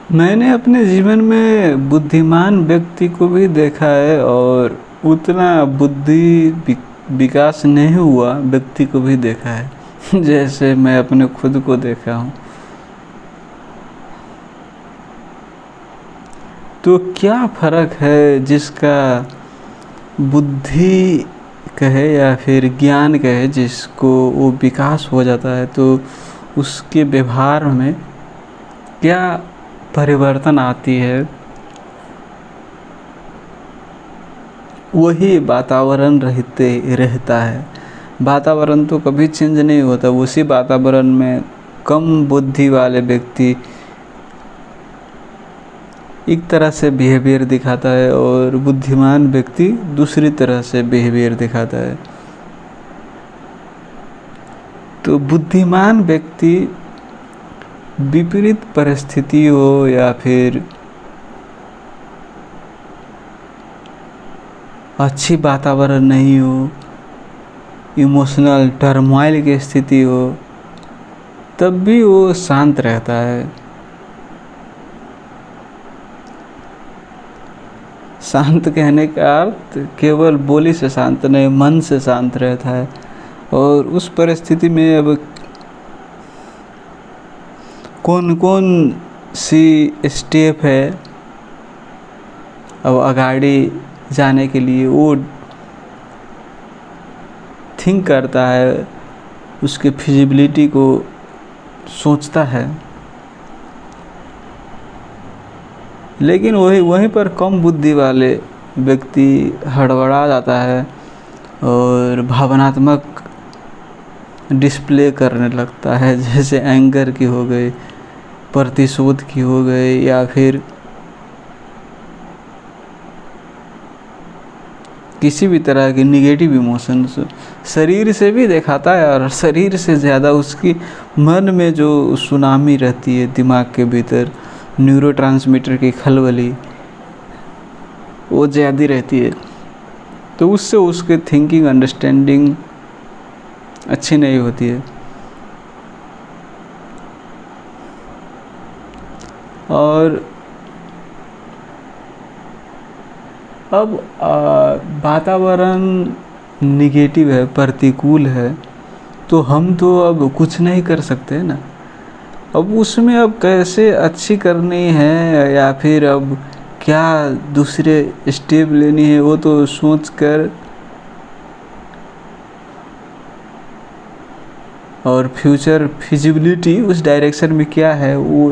मैंने अपने जीवन में बुद्धिमान व्यक्ति को भी देखा है और उतना विकास नहीं हुआ व्यक्ति को भी देखा है जैसे मैं अपने खुद को देखा हूँ। तो क्या फ़र्क है जिसका बुद्धि कहे या फिर ज्ञान कहे, जिसको वो विकास हो जाता है तो उसके व्यवहार में क्या परिवर्तन आती है। वही वातावरण रहता है। वातावरण तो कभी चेंज नहीं होता। उसी वातावरण में कम बुद्धि वाले व्यक्ति एक तरह से बिहेवियर दिखाता है और बुद्धिमान व्यक्ति दूसरी तरह से बिहेवियर दिखाता है। तो बुद्धिमान व्यक्ति विपरीत परिस्थिति हो या फिर अच्छी वातावरण नहीं हो, इमोशनल टर्मोइल की स्थिति हो, तब भी वो शांत रहता है। शांत कहने का अर्थ केवल बोली से शांत नहीं, मन से शांत रहता है। और उस परिस्थिति में अब कौन कौन सी स्टेप है अब आगाड़ी जाने के लिए, वो थिंक करता है, उसके फिजिबिलिटी को सोचता है। लेकिन वहीं पर कम बुद्धि वाले व्यक्ति हड़बड़ा जाता है और भावनात्मक डिस्प्ले करने लगता है, जैसे एंगर की हो गई, प्रतिशोध की हो गई, या फिर किसी भी तरह के निगेटिव इमोशंस शरीर से भी दिखाता है। और शरीर से ज़्यादा उसकी मन में जो सुनामी रहती है दिमाग के भीतर, न्यूरोट्रांसमीटर की खलबली वो ज़्यादा रहती है। तो उससे उसके थिंकिंग अंडरस्टैंडिंग अच्छी नहीं होती है। और अब वातावरण निगेटिव है, प्रतिकूल है, तो हम तो अब कुछ नहीं कर सकते ना। अब उसमें अब कैसे अच्छी करनी है या फिर अब क्या दूसरे स्टेप लेनी है, वो तो सोच कर और फ्यूचर फिजिबिलिटी उस डायरेक्शन में क्या है वो